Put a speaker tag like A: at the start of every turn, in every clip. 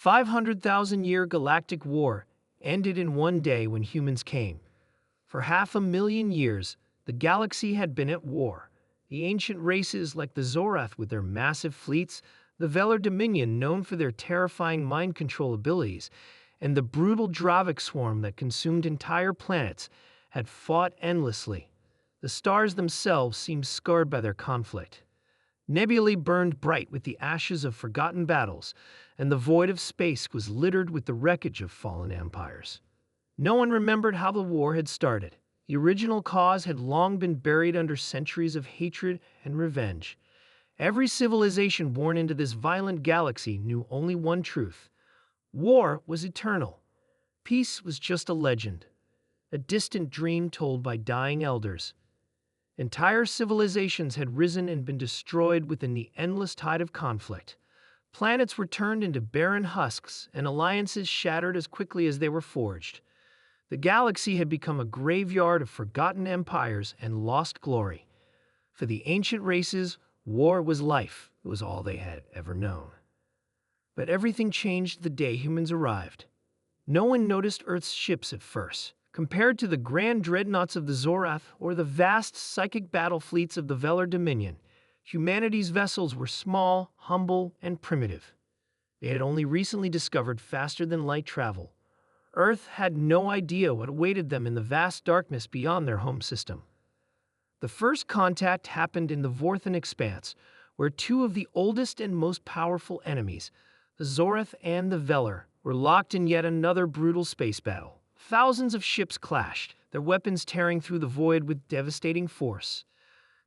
A: 500,000-year galactic war ended in one day when humans came. For 500,000 years, the galaxy had been at war. The ancient races like the Zorath with their massive fleets, the Velar Dominion known for their terrifying mind control abilities, and the brutal Dravik swarm that consumed entire planets had fought endlessly. The stars themselves seemed scarred by their conflict. Nebulae burned bright with the ashes of forgotten battles, and the void of space was littered with the wreckage of fallen empires. No one remembered how the war had started. The original cause had long been buried under centuries of hatred and revenge. Every civilization born into this violent galaxy knew only one truth. War was eternal. Peace was just a legend, a distant dream told by dying elders. Entire civilizations had risen and been destroyed within the endless tide of conflict. Planets were turned into barren husks, and alliances shattered as quickly as they were forged. The galaxy had become a graveyard of forgotten empires and lost glory. For the ancient races, war was life. It was all they had ever known. But everything changed the day humans arrived. No one noticed Earth's ships at first. Compared to the grand dreadnoughts of the Zorath or the vast psychic battle fleets of the Velar Dominion, humanity's vessels were small, humble, and primitive. They had only recently discovered faster-than-light travel. Earth had no idea what awaited them in the vast darkness beyond their home system. The first contact happened in the Vorthan Expanse, where two of the oldest and most powerful enemies, the Zorath and the Velar, were locked in yet another brutal space battle. Thousands of ships clashed, their weapons tearing through the void with devastating force.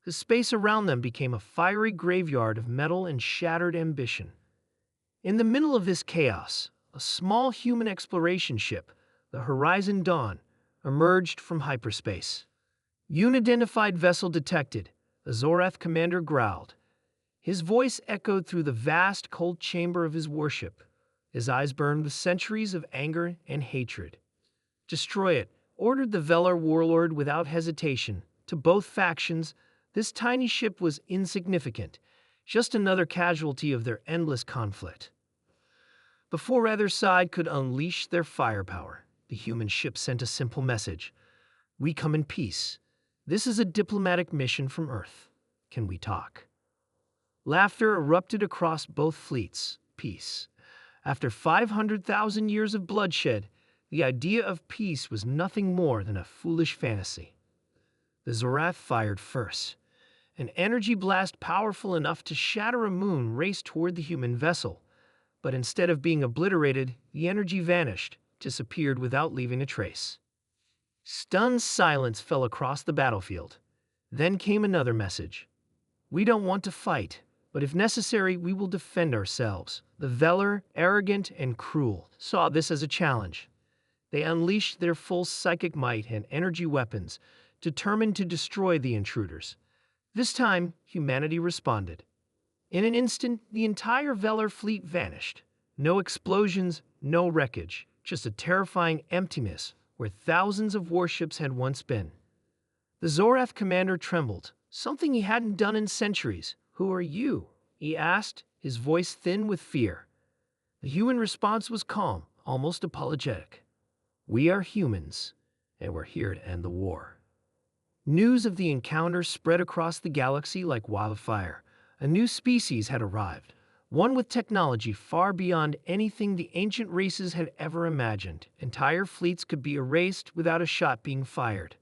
A: The space around them became a fiery graveyard of metal and shattered ambition. In the middle of this chaos, a small human exploration ship, the Horizon Dawn, emerged from hyperspace. Unidentified vessel detected, the Zorath commander growled. His voice echoed through the vast, cold chamber of his warship. His eyes burned with centuries of anger and hatred. "Destroy it," ordered the Velar warlord without hesitation. To both factions, this tiny ship was insignificant, just another casualty of their endless conflict. Before either side could unleash their firepower, the human ship sent a simple message. "We come in peace. This is a diplomatic mission from Earth. Can we talk?" Laughter erupted across both fleets. Peace. After 500,000 years of bloodshed, the idea of peace was nothing more than a foolish fantasy. The Zorath fired first. An energy blast powerful enough to shatter a moon raced toward the human vessel. But instead of being obliterated, the energy vanished, disappeared without leaving a trace. Stunned silence fell across the battlefield. Then came another message. "We don't want to fight, but if necessary, we will defend ourselves." The Velar, arrogant and cruel, saw this as a challenge. They unleashed their full psychic might and energy weapons, determined to destroy the intruders. This time, humanity responded. In an instant, the entire Velar fleet vanished. No explosions, no wreckage, just a terrifying emptiness where thousands of warships had once been. The Zorath commander trembled, something he hadn't done in centuries. "Who are you?" he asked, his voice thin with fear. The human response was calm, almost apologetic. "We are humans, and we're here to end the war." News of the encounter spread across the galaxy like wildfire. A new species had arrived, one with technology far beyond anything the ancient races had ever imagined. Entire fleets could be erased without a shot being fired.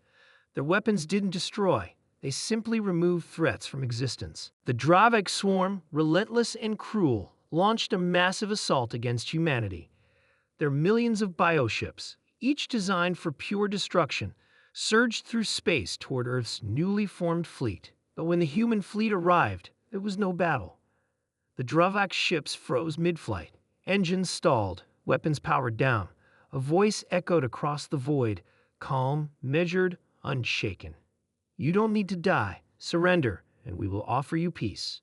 A: Their weapons didn't destroy, they simply removed threats from existence. The Dravik swarm, relentless and cruel, launched a massive assault against humanity. Their millions of bioships, each designed for pure destruction, surged through space toward Earth's newly formed fleet. But when the human fleet arrived, there was no battle. The Dravik ships froze mid-flight, engines stalled, weapons powered down. A voice echoed across the void, calm, measured, unshaken. "You don't need to die. Surrender, and we will offer you peace."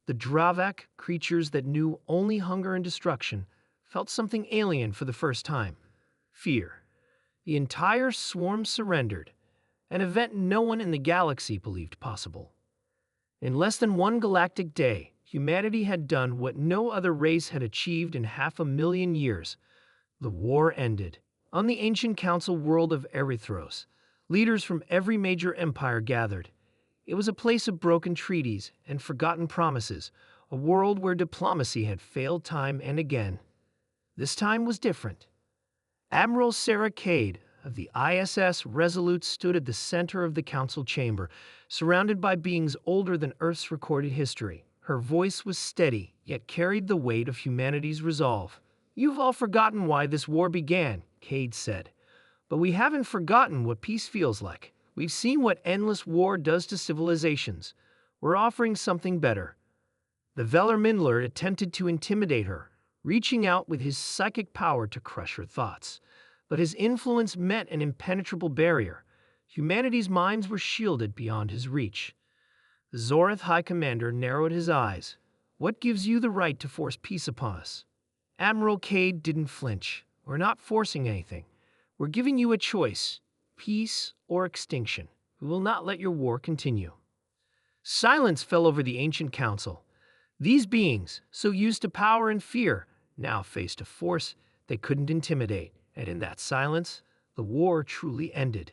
A: The Dravik, creatures that knew only hunger and destruction, felt something alien for the first time. Fear. The entire swarm surrendered, an event no one in the galaxy believed possible. In less than one galactic day, humanity had done what no other race had achieved in 500,000 years. The war ended. On the ancient council world of Erythros, leaders from every major empire gathered. It was a place of broken treaties and forgotten promises, a world where diplomacy had failed time and again. This time was different. Admiral Sarah Cade of the ISS Resolute stood at the center of the council chamber, surrounded by beings older than Earth's recorded history. Her voice was steady, yet carried the weight of humanity's resolve. "You've all forgotten why this war began," Cade said. "But we haven't forgotten what peace feels like. We've seen what endless war does to civilizations. We're offering something better." The Velar Mindler attempted to intimidate her, reaching out with his psychic power to crush her thoughts. But his influence met an impenetrable barrier. Humanity's minds were shielded beyond his reach. The Zoreth High Commander narrowed his eyes. "What gives you the right to force peace upon us?" Admiral Cade didn't flinch. "We're not forcing anything. We're giving you a choice, peace or extinction. We will not let your war continue." Silence fell over the ancient council. These beings, so used to power and fear, now faced a force they couldn't intimidate. And in that silence, the war truly ended.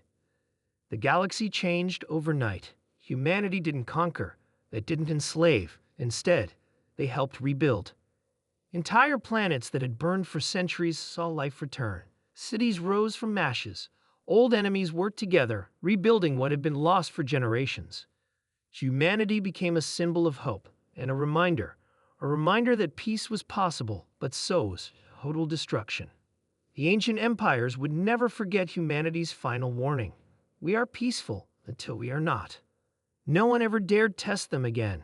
A: The galaxy changed overnight. Humanity didn't conquer, they didn't enslave. Instead, they helped rebuild. Entire planets that had burned for centuries saw life return. Cities rose from ashes. Old enemies worked together, rebuilding what had been lost for generations. Humanity became a symbol of hope and a reminder that peace was possible, but so was total destruction. The ancient empires would never forget humanity's final warning. We are peaceful until we are not. No one ever dared test them again.